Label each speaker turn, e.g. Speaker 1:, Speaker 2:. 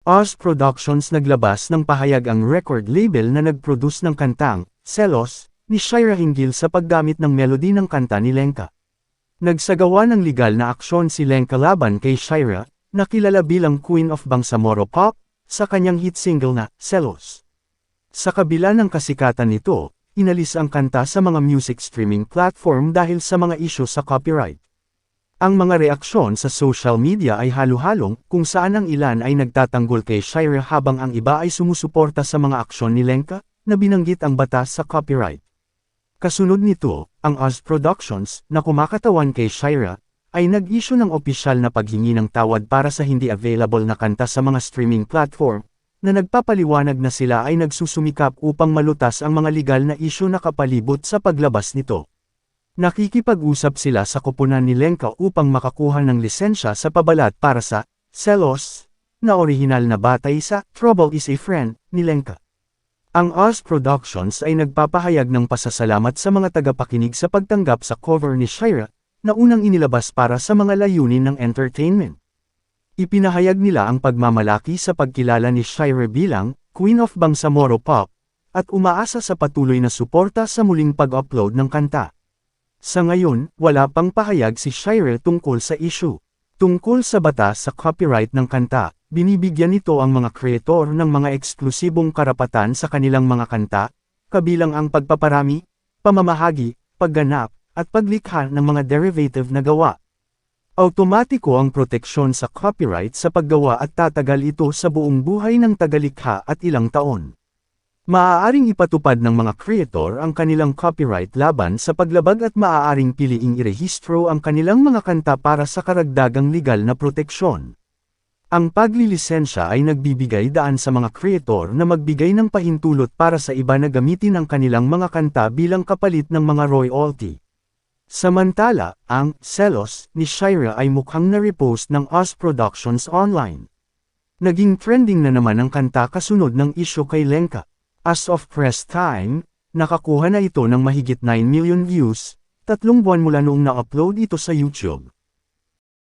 Speaker 1: Oz Productions naglabas ng pahayag ang record label na nag-produce ng kantang, Selos, ni Shira hinggil sa paggamit ng melody ng kanta ni Lenka. Nagsagawa ng legal na aksyon si Lenka laban kay Shira, na kilala bilang Queen of Bangsamoro Pop, sa kanyang hit single na, Selos. Sa kabila ng kasikatan nito, inalis ang kanta sa mga music streaming platform dahil sa mga isyu sa copyright. Ang mga reaksyon sa social media ay halo-halong, kung saan ang ilan ay nagtatanggol kay Shira habang ang iba ay sumusuporta sa mga aksyon ni Lenka, na binanggit ang batas sa copyright. Kasunod nito, ang Oz Productions, na kumakatawan kay Shira, ay nag-issue ng opisyal na paghingi ng tawad para sa hindi available na kanta sa mga streaming platform, na nagpapaliwanag na sila ay nagsusumikap upang malutas ang mga legal na issue na kapalibot sa paglabas nito. Nakikipag-usap sila sa koponan ni Lenka upang makakuha ng lisensya sa pabalat para sa Selos, na orihinal na batay sa Trouble is a Friend ni Lenka. Ang Oz Productions ay nagpapahayag ng pasasalamat sa mga tagapakinig sa pagtanggap sa cover ni Shira, na unang inilabas para sa mga layunin ng entertainment. Ipinahayag nila ang pagmamalaki sa pagkilala ni Shira bilang Queen of Bangsamoro Pop, at umaasa sa patuloy na suporta sa muling pag-upload ng kanta. Sa ngayon, wala pang pahayag si Shira tungkol sa issue. Tungkol sa batas sa copyright ng kanta, binibigyan nito ang mga kreator ng mga eksklusibong karapatan sa kanilang mga kanta, kabilang ang pagpaparami, pamamahagi, pagganap, at paglikha ng mga derivative na gawa. Automatiko ang proteksyon sa copyright sa paggawa at tatagal ito sa buong buhay ng tagalikha at ilang taon. Maaaring ipatupad ng mga creator ang kanilang copyright laban sa paglabag at maaaring piliing irehistro ang kanilang mga kanta para sa karagdagang legal na proteksyon. Ang paglilisensya ay nagbibigay daan sa mga creator na magbigay ng pahintulot para sa iba na gamitin ang kanilang mga kanta bilang kapalit ng mga royalty. Samantala, ang Selos ni Shira ay mukhang na-repost ng Oz Productions online. Naging trending na naman ang kanta kasunod ng issue kay Lenka. As of press time, nakakuha na ito ng mahigit 9 million views, 3 buwan mula noong na-upload ito sa YouTube.